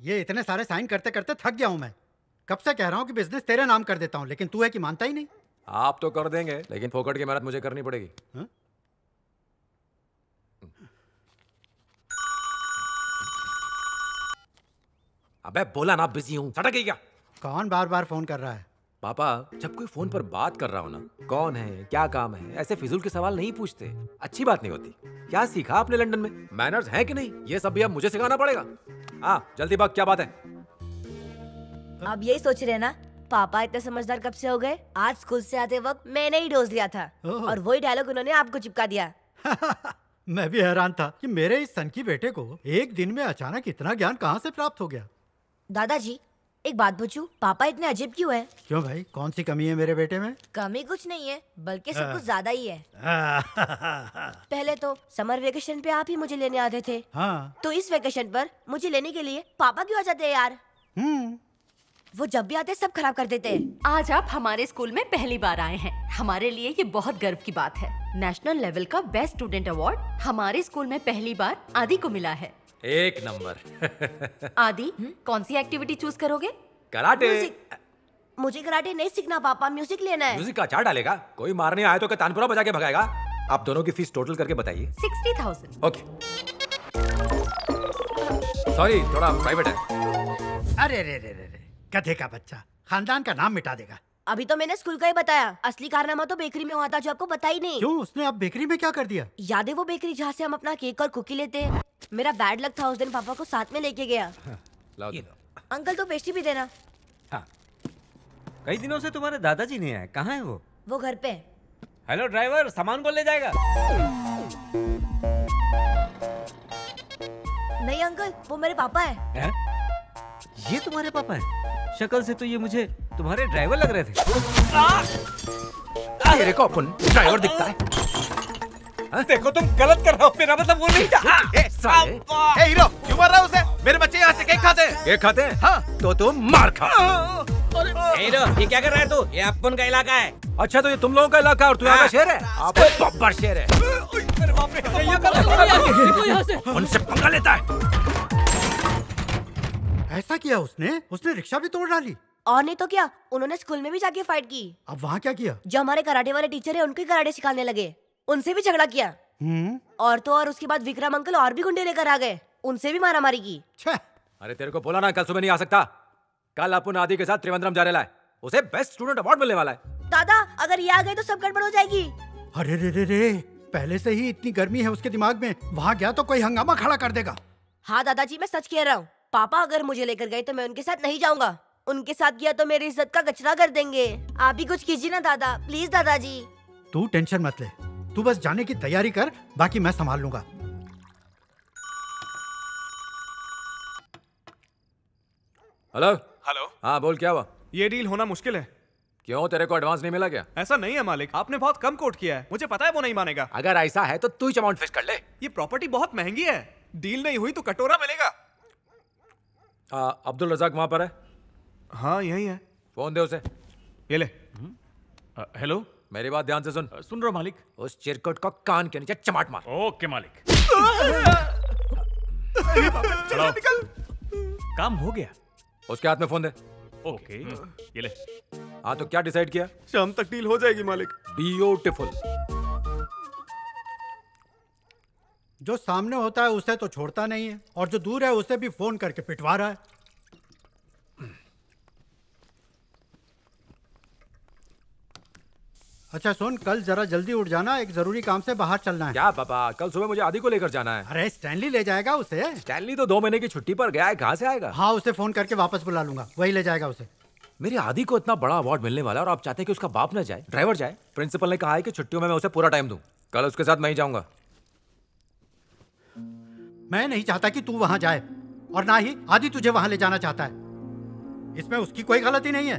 ये इतने सारे साइन करते करते थक गया हूँ मैं। कब से कह रहा हूँ कि बिजनेस तेरे नाम कर देता हूँ, लेकिन तू है कि मानता ही नहीं। आप तो कर देंगे, लेकिन फोकट की मेहनत मुझे करनी पड़ेगी। हा? अबे बोला ना बिजी हूँ, सटक गई क्या? कौन बार बार फोन कर रहा है? पापा, जब कोई फोन पर बात कर रहा हो ना, कौन है, क्या काम है, ऐसे फिजूल के सवाल नहीं पूछते। अच्छी बात नहीं होती। क्या सीखा आपने लंदन में? मैनर्स हैं कि नहीं? ये सब भी अब मुझे सिखाना पड़ेगा। हाँ, जल्दी बात, क्या बात है? आप यही सोच रहे हैं ना, पापा इतने समझदार कब से हो गए? आज स्कूल से आते वक्त मैंने ही डोज लिया था और वही डायलॉग उन्होंने आपको चिपका दिया। मैं भी हैरान था कि मेरे इस सन की बेटे को एक दिन में अचानक इतना ज्ञान कहाँ से प्राप्त हो गया। दादाजी, एक बात पूछूं, पापा इतने अजीब क्यों हैं? क्यों भाई, कौन सी कमी है मेरे बेटे में? कमी कुछ नहीं है, बल्कि सब कुछ ज्यादा ही है। पहले तो समर वेकेशन पे आप ही मुझे लेने आते थे। हाँ। तो इस वेकेशन पर मुझे लेने के लिए पापा क्यों आ जाते हैं यार? वो जब भी आते सब खराब कर देते हैं। आज आप हमारे स्कूल में पहली बार आए हैं, हमारे लिए ये बहुत गर्व की बात है। नेशनल लेवल का बेस्ट स्टूडेंट अवार्ड हमारे स्कूल में पहली बार आदि को मिला है। एक नंबर। आदि, कौन सी एक्टिविटी चूज करोगे? कराटे। मुझे कराटे नहीं सीखना पापा, म्यूजिक लेना है। म्यूजिक का चार्ट डालेगा? कोई मारने आए तो क्या तानपुरा बजा के भगाएगा? आप दोनों की फीस टोटल करके बताइए। 60,000। ओके। सॉरी, थोड़ा प्राइवेट है। अरे रे रे रे रे, गधे का बच्चा, खानदान का नाम मिटा देगा। अभी तो मैंने स्कूल का ही बताया, असली कारनामा तो बेकरी में हुआ था जो आपको पता ही नहीं। क्यों, उसने अब बेकरी में क्या कर दिया? याद है वो बेकरी जहाँ से हम अपना केक और कुकी लेते हैं? मेरा बैड लक था, उस दिन पापा को साथ में लेके गया। अंकल तो पेस्ट्री भी देना। हाँ। कई दिनों से तुम्हारे दादाजी नहीं आए, कहाँ है वो? वो घर पे। हेलो ड्राइवर, सामान कौन ले जाएगा? नहीं अंकल, वो मेरे पापा है। ये तुम्हारे पापा है? शक्ल से तो ये मुझे तुम्हारे ड्राइवर लग रहे थे। तेरे को अपन ड्राइवर दिखता है? देखो तुम गलत कर रहे हो, मेरा मतलब वो नहीं था। ए हीरो, क्यों मार रहा है उसे? मेरे बच्चे यहाँ से केक खाते हैं। केक खाते हैं? हाँ। तो तुम मार खा। हीरो, ये क्या कर रहा है तू? ये अपन का इलाका है। अच्छा, तो ये तुम लोगों का इलाका है और तू यहाँ का शेर है? आप बब्बर शेर है। उनसे पंगा लेता है। ऐसा किया उसने रिक्शा भी तोड़ डाली। और नहीं तो क्या, उन्होंने स्कूल में भी जाके फाइट की। अब वहाँ क्या किया? जो हमारे कराटे वाले टीचर है उनको ही कराटे सिखाने लगे, उनसे भी झगड़ा किया। और तो और उसके बाद विक्रम अंकल और भी गुंडे लेकर आ गए, उनसे भी मारामारी की। अरे तेरे को बोला ना कल सुबह नहीं आ सकता। कल अपन आदि के साथ त्रिवेंद्रम जा रहा है, उसे बेस्ट स्टूडेंट अवार्ड मिलने वाला है। दादा, अगर ये आ गए तो सब गड़बड़ हो जाएगी। अरे रे रे रे, पहले से ही इतनी गर्मी है उसके दिमाग में, वहाँ गया तो कोई हंगामा खड़ा कर देगा। हाँ दादाजी, मैं सच कह रहा हूँ, पापा अगर मुझे लेकर गए तो मैं उनके साथ नहीं जाऊंगा। उनके साथ गया तो मेरी इज्जत का कचरा कर देंगे। आप ही कुछ कीजिए ना दादा, प्लीज दादाजी। तू टेंशन मत ले, तू बस जाने की तैयारी कर, बाकी मैं संभाल लूंगा। Hello hello. हाँ बोल, क्या हुआ? ये डील होना मुश्किल है। क्यों, तेरे को एडवांस नहीं मिला क्या? ऐसा नहीं है मालिक, आपने बहुत कम कोट किया है, मुझे पता है वो नहीं मानेगा। अगर ऐसा है तो तू ही अमाउंट फिक्स कर ले। ये प्रॉपर्टी बहुत महंगी है, डील नहीं हुई तो कटोरा मिलेगा। अब्दुल रजाक वहां पर है? हाँ यही है। फोन दे उसे। ये ले। हेलो। मेरी बात ध्यान से सुन। सुन रहा मालिक। उस चिरकुट को कान के नीचे चमाट मार। ओके मालिक। निकल। काम हो गया। उसके हाथ में फोन दे। ओके, ये ले। हाँ, तो क्या डिसाइड किया? शाम तक डील हो जाएगी मालिक। ब्यूटीफुल। जो सामने होता है उसे तो छोड़ता नहीं है, और जो दूर है उसे भी फोन करके पिटवा रहा है। अच्छा सुन, कल जरा जल्दी उठ जाना, एक जरूरी काम से बाहर चलना है। क्या पापा, कल सुबह मुझे आदि को लेकर जाना है। अरे स्टैनली ले जाएगा उसे। स्टैनली तो 2 महीने की छुट्टी पर गया है, कहाँ से आएगा? हाँ, उसे फोन करके वापस बुला लूंगा, वही ले जाएगा उसे। मेरे आदि को इतना बड़ा अवार्ड मिलने वाला है और आप चाहते हैं कि उसका बाप न जाए, ड्राइवर जाए। प्रिंसिपल ने कहा है कि छुट्टियों में मैं उसे पूरा टाइम दूं। कल उसके साथ मैं ही जाऊंगा। मैं नहीं चाहता कि तू वहां जाए, और ना ही आदि तुझे वहां ले जाना चाहता है। इसमें उसकी कोई गलती नहीं है,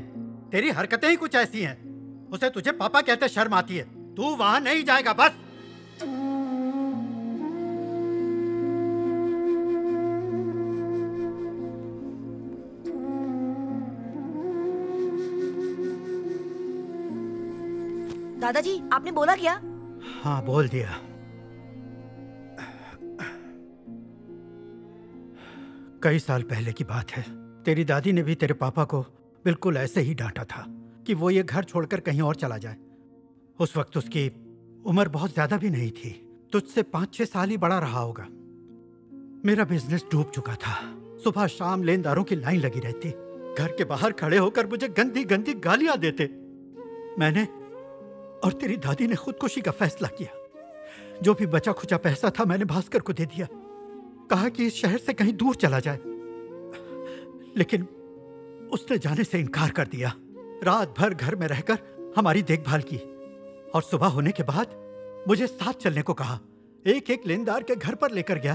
तेरी हरकतें ही कुछ ऐसी हैं। उसे तुझे पापा कहते शर्म आती है। तू वहां नहीं जाएगा बस। दादाजी, आपने बोला क्या? हाँ, बोल दिया। कई साल पहले की बात है। तेरी दादी ने भी तेरे पापा को बिल्कुल ऐसे ही डांटा था कि वो ये घर छोड़कर कहीं और चला जाए। उस वक्त उसकी उम्र बहुत ज्यादा भी नहीं थी, तुझसे 5-6 साल ही बड़ा रहा होगा। मेरा बिजनेस डूब चुका था। सुबह शाम लेनदारों की लाइन लगी रहती। घर के बाहर खड़े होकर मुझे गंदी गंदी गालियां देते। मैंने और तेरी दादी ने खुदकुशी का फैसला किया। जो भी बचा खुचा पैसा था मैंने भास्कर को दे दिया। कहा कि इस शहर से कहीं दूर चला जाए, लेकिन उसने जाने से इनकार कर दिया। रात भर घर में रहकर हमारी देखभाल की और सुबह होने के बाद मुझे साथ चलने को कहा। एक एक लेनदार के घर पर लेकर गया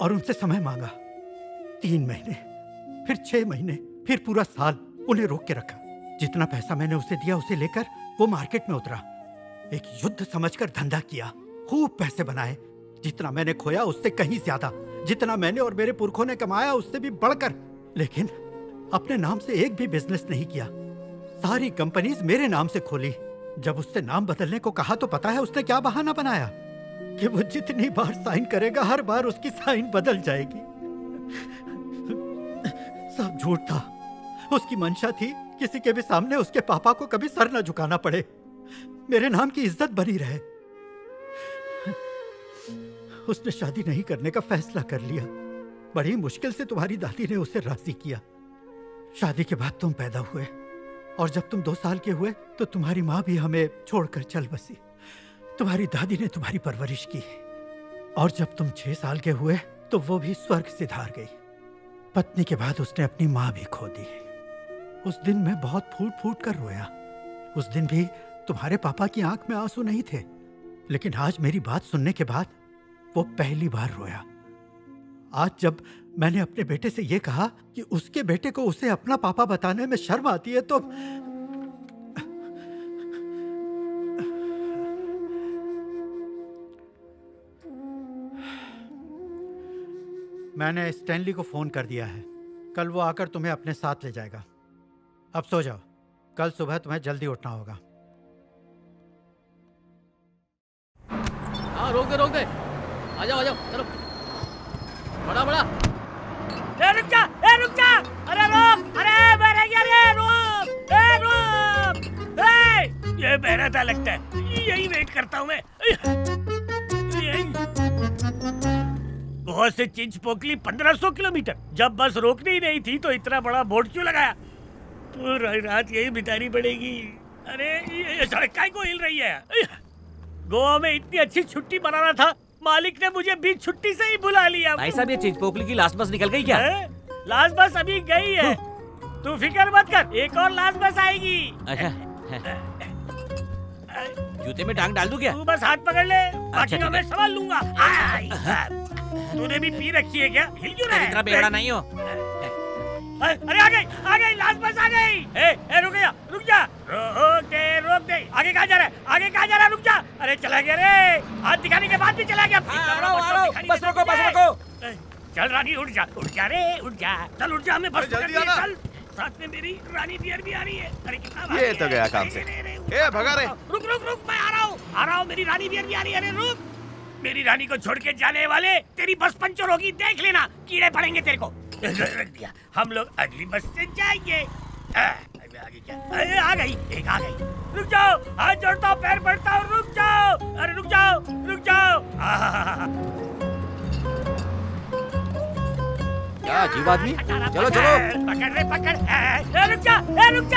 और उनसे समय मांगा। 3 महीने, फिर 6 महीने, फिर पूरा साल उन्हें रोक के रखा। जितना पैसा मैंने उसे दिया उसे लेकर वो मार्केट में उतरा। एक युद्ध समझकर धंधा किया, खूब पैसे बनाए। जितना मैंने खोया उससे कहीं ज्यादा, जितना मैंने और मेरे पुरखों ने कमाया उससे भी बढ़कर। लेकिन अपने नाम से एक भी बिजनेस नहीं किया। सारी कंपनीज मेरे नाम से खोली। जब उससे नाम बदलने को कहा तो पता है उसने क्या बहाना बनाया कि वो जितनी बार साइन करेगा हर बार उसकी साइन बदल जाएगी। सब झूठ था। उसकी मंशा थी किसी के भी सामने उसके पापा को कभी सर न झुकाना पड़े, मेरे नाम की इज्जत बनी रहे। उसने शादी नहीं करने का फैसला कर लिया। बड़ी मुश्किल से तुम्हारी दादी ने उसे राजी किया। शादी के बाद तुम पैदा हुए और जब तुम 2 साल के हुए तो तुम्हारी माँ भी हमें छोड़कर चल बसी। तुम्हारी दादी ने तुम्हारी परवरिश की और जब तुम 6 साल के हुए तो वो भी स्वर्ग सिधार गई। पत्नी के बाद उसने अपनी माँ भी खो दी। उस दिन मैं बहुत फूट फूट कर रोया। उस दिन भी तुम्हारे पापा की आंख में आंसू नहीं थे, लेकिन आज मेरी बात सुनने के बाद वो पहली बार रोया। आज जब मैंने अपने बेटे से ये कहा कि उसके बेटे को उसे अपना पापा बताने में शर्म आती है तो मैंने स्टैनली को फोन कर दिया है। कल वो आकर तुम्हें अपने साथ ले जाएगा। अब सो जाओ, कल सुबह तुम्हें जल्दी उठना होगा। हाँ रोक दे, आ जाओ चलो, बड़ा रुक जा, अरे रोक, अरे मेरे यार रोक, ये बहरा था लगता है, यही वेट करता हूँ मैं। बहुत से चिंच पोकली 1500 किलोमीटर, जब बस रोकनी ही नहीं थी तो इतना बड़ा बोर्ड क्यों लगाया? पूरी रात यही बितानी पड़ेगी। अरे ये सड़क काहे को हिल रही है? गोवा में इतनी अच्छी छुट्टी मनाना था, मालिक ने मुझे बीच छुट्टी से ही बुला लिया। भाई साहब ये चिंचपोकली की लास्ट बस निकल गई क्या? लास्ट बस अभी गई है, तू फिक्र मत कर, एक और लास्ट बस आएगी। अच्छा जूते में टांग डाल दूं क्या? तू बस हाथ पकड़ ले, बाकी का मैं संभाल लूंगा। तूने भी पी रखी है क्या? हिल क्यों रहा है? इतना बेवड़ा नहीं हो। अरे आ गई लास्ट बस आ गई। रुक जा, रोक दे। आगे कहाँ जा रहा है? रुक जा। अरे चला गया रे, हाथ दिखाने के बाद भी चला गया। बस रोको। चल रानी उठ जा रे, उठ जा, चल उठ जा, हमें बस जल्दी आना। चल, साथ में मेरी रानी बियर भी आ रही है। अरे कितना ये तो गया काम से। भगा रे। रुक, मैं आ रहा हूँ, मेरी रानी बियर भी आ रही है। अरे रुक, मेरी रानी को छोड़ के जाने वाले, तेरी बस पंचर होगी, देख लेना, कीड़े पड़ेंगे तेरे को। रख दिया, हम लोग अगली बस से जाएंगे। आगे क्या? आ गई। रुक जाओ, हाथ जोड़ता हूँ, पैर बढ़ता हूँ, रुक जाओ। अरे रुक जाओ। क्या अजीब आदमी, चलो पकड़। रुक जा। अरे रुक।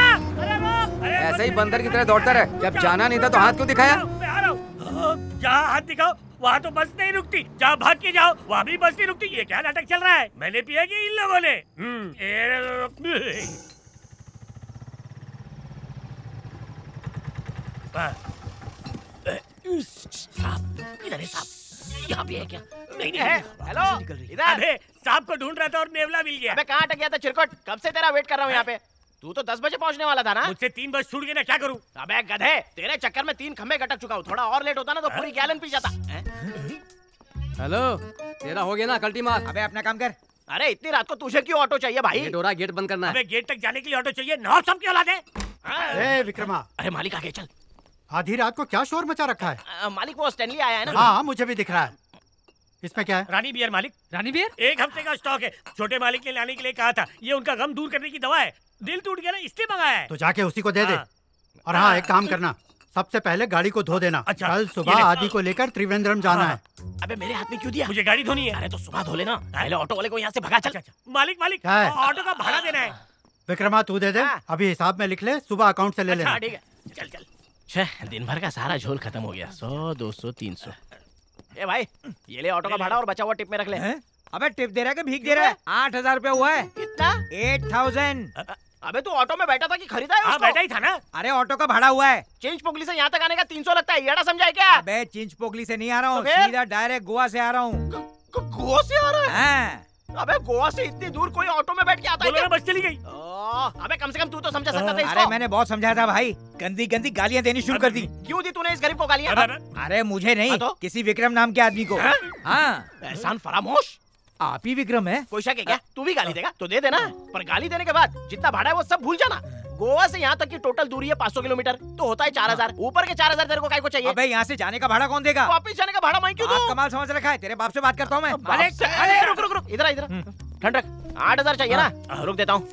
ऐसे ही बंदर की तरह दौड़ता रहे, जब जाना नहीं था तो हाथ क्यों दिखाया? मैं आ रहा हूँ। जहाँ हाथ दिखाओ वहाँ तो बस नहीं रुकती, जहाँ भाग के जाओ वहाँ भी बस नहीं रुकती। ये क्या नाटक चल रहा है? मैंने पिया कि इन लोगों ने? इधर है सांप, यहाँ भी है क्या? नहीं है। हेलो, इधर। अबे सांप को ढूंढ रहा था और नेवला मिल गया। अबे कहाँ अटक गया था चिरकुट? कब से तेरा वेट कर रहा हूँ यहाँ पे। तू तो 10 बजे पहुँचने वाला था ना? मुझसे 3 बस छूट गए ना, क्या करूँ? अबे गधे, तेरे चक्कर में 3 खंबे गटक चुका हूँ। थोड़ा और लेट होता ना तो पूरी गैलन पी जाता। हेलो, तेरा हो गया ना, कल्टी मार। अबे अपना काम कर। अरे इतनी रात को तुझे क्यों ऑटो चाहिए भाई? गेट बंद करना है। अबे गेट तक जाने के लिए ऑटो चाहिए? नौब सब की औलाद है। ए विक्रमा, अरे मालिक आगे चल। आधी रात को क्या शोर मचा रखा है? मालिक वो स्टैनली आया है ना। हाँ मुझे भी दिख रहा है। इसमें क्या है? रानी बियर मालिक। रानी बियर? 1 हफ्ते का स्टॉक है। छोटे मालिक ने लाने के लिए कहा था। ये उनका गम दूर करने की दवा है। दिल टूट गया ना, इसलिए मंगाया है। तो जाके उसी को दे दे। हाँ। और हाँ, एक काम करना, सबसे पहले गाड़ी को धो देना। अच्छा, कल ये सुबह ले। आदि को लेकर त्रिवेंद्रम जाना है। अबे मेरे हाथ में क्यों दिया? मुझे गाड़ी धोनी है। अरे तो सुबह धो लेना, पहले ऑटो वाले को यहाँ से भगा चल। मालिक मालिक, क्या है? ऑटो का भाड़ा देना है। विक्रमा तू दे दे, हाँ। अभी हिसाब में लिख ले, सुबह अकाउंट से ले लेना। हाँ, ठीक है, चल चल। छह, दिन भर का सारा झोल खत्म हो गया। 100, 200, 300। ए भाई, ये ले ऑटो का भाड़ा और बचा हुआ टिप में रख ले। अबे टिप दे रहा है कि भीख दे रहा है? 8,000 रुपया हुआ है। कितना? 8,000। अबे तू ऑटो में बैठा था कि खरीदा है हाँ, उसको? बैठा ही था ना। अरे ऑटो का भाड़ा हुआ है। चेंज पोगली से यहाँ तक आने का 300 लगता है, येड़ा समझा है क्या? अबे चिंच पोकली से नहीं आ रहा हूँ, तो फिर? सीधा डायरेक्ट गोवा से आ रहा हूँ। गोवा से आ रहा है? हाँ। अबे गोवा से इतनी दूर कोई ऑटो में बैठ के आता है बोलो क्या? ना, बस चली गई। अबे कम से कम तू तो समझा सकता था इसको। अरे मैंने बहुत समझाया था भाई, गंदी गंदी गालियाँ देनी शुरू कर दी। क्यों दी तूने इस गरीब को गालियां? अरे मुझे नहीं, हाँ तो? किसी विक्रम नाम के आदमी को। हाँ? हाँ, एहसान फरामोश। आप ही विक्रम है। कोई शक है क्या? तू भी गाली देगा तो दे देना, पर गाली देने के बाद जितना भाड़ा है वो सब भूल जाना। गोवा से यहाँ तक की टोटल दूरी है 500 किलोमीटर, तो होता है 4,000। ऊपर के 4,000 तेरे को काय को चाहिए? अबे यहाँ से जाने का भाड़ा कौन देगा? वापिस जाने का भाड़ा मैं क्यों आप दूं? कमाल समझ रखा है, तेरे बाप से बात करता हूँ मैं। मालिक, अरे रुक रुक रुक, इधर आ, इधर आ। ठंड रख। 8,000 चाहिए ना? रुक देता हूँ।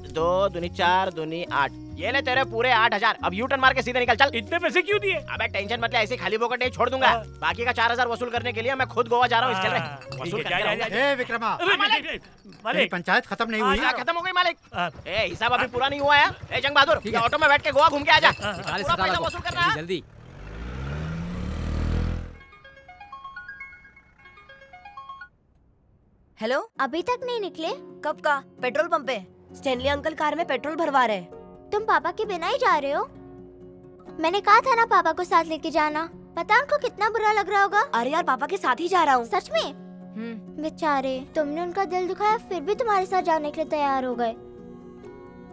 2 दूनी 4 दूनी 8, ये ले तेरे पूरे 8,000। अब यू टर्न मार के सीधे निकल चल। इतने पैसे क्यों दिए? अबे टेंशन मत ले, ऐसे खाली पोकट नहीं छोड़ दूंगा। बाकी का 4,000 वसूल करने के लिए मैं खुद गोवा जा रहा हूँ इसके लिए। वसूल करके रहूंगा। ए विक्रमा, तेरी मालिक, पंचायत खत्म नहीं हाँ, हुई? क्या खत्म हो गई मालिक? हाँ। ए हिसाब अभी पूरा नहीं हुआ है। ए जंग बहादुर, ये ऑटो में बैठ के गोवा घूम के आ जा। पूरा पैसा वसूल करना है। जल्दी। हेलो, अभी तक नहीं निकले? कब का? पेट्रोल पंप पे स्टैनली अंकल कार में पेट्रोल भरवा रहे। तुम पापा के बिना ही जा रहे हो? मैंने कहा था ना पापा को साथ लेके जाना। पता उनको कितना बुरा लग रहा होगा। अरे यार, पापा के साथ ही जा रहा हूँ। सच में? बेचारे, तुमने उनका दिल दुखाया फिर भी तुम्हारे साथ जाने के लिए तैयार हो गए।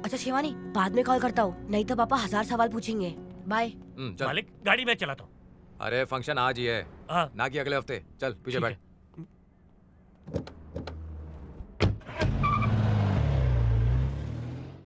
अच्छा शिवानी, बाद में कॉल करता हूँ, नहीं तो पापा 1000 सवाल पूछेंगे। बाय। चल। मालिक गाड़ी में चलाता हूँ। अरे फंक्शन आज ही है हाँ। ना कि अगले हफ्ते। चल पीछे ठीक बैठ। है।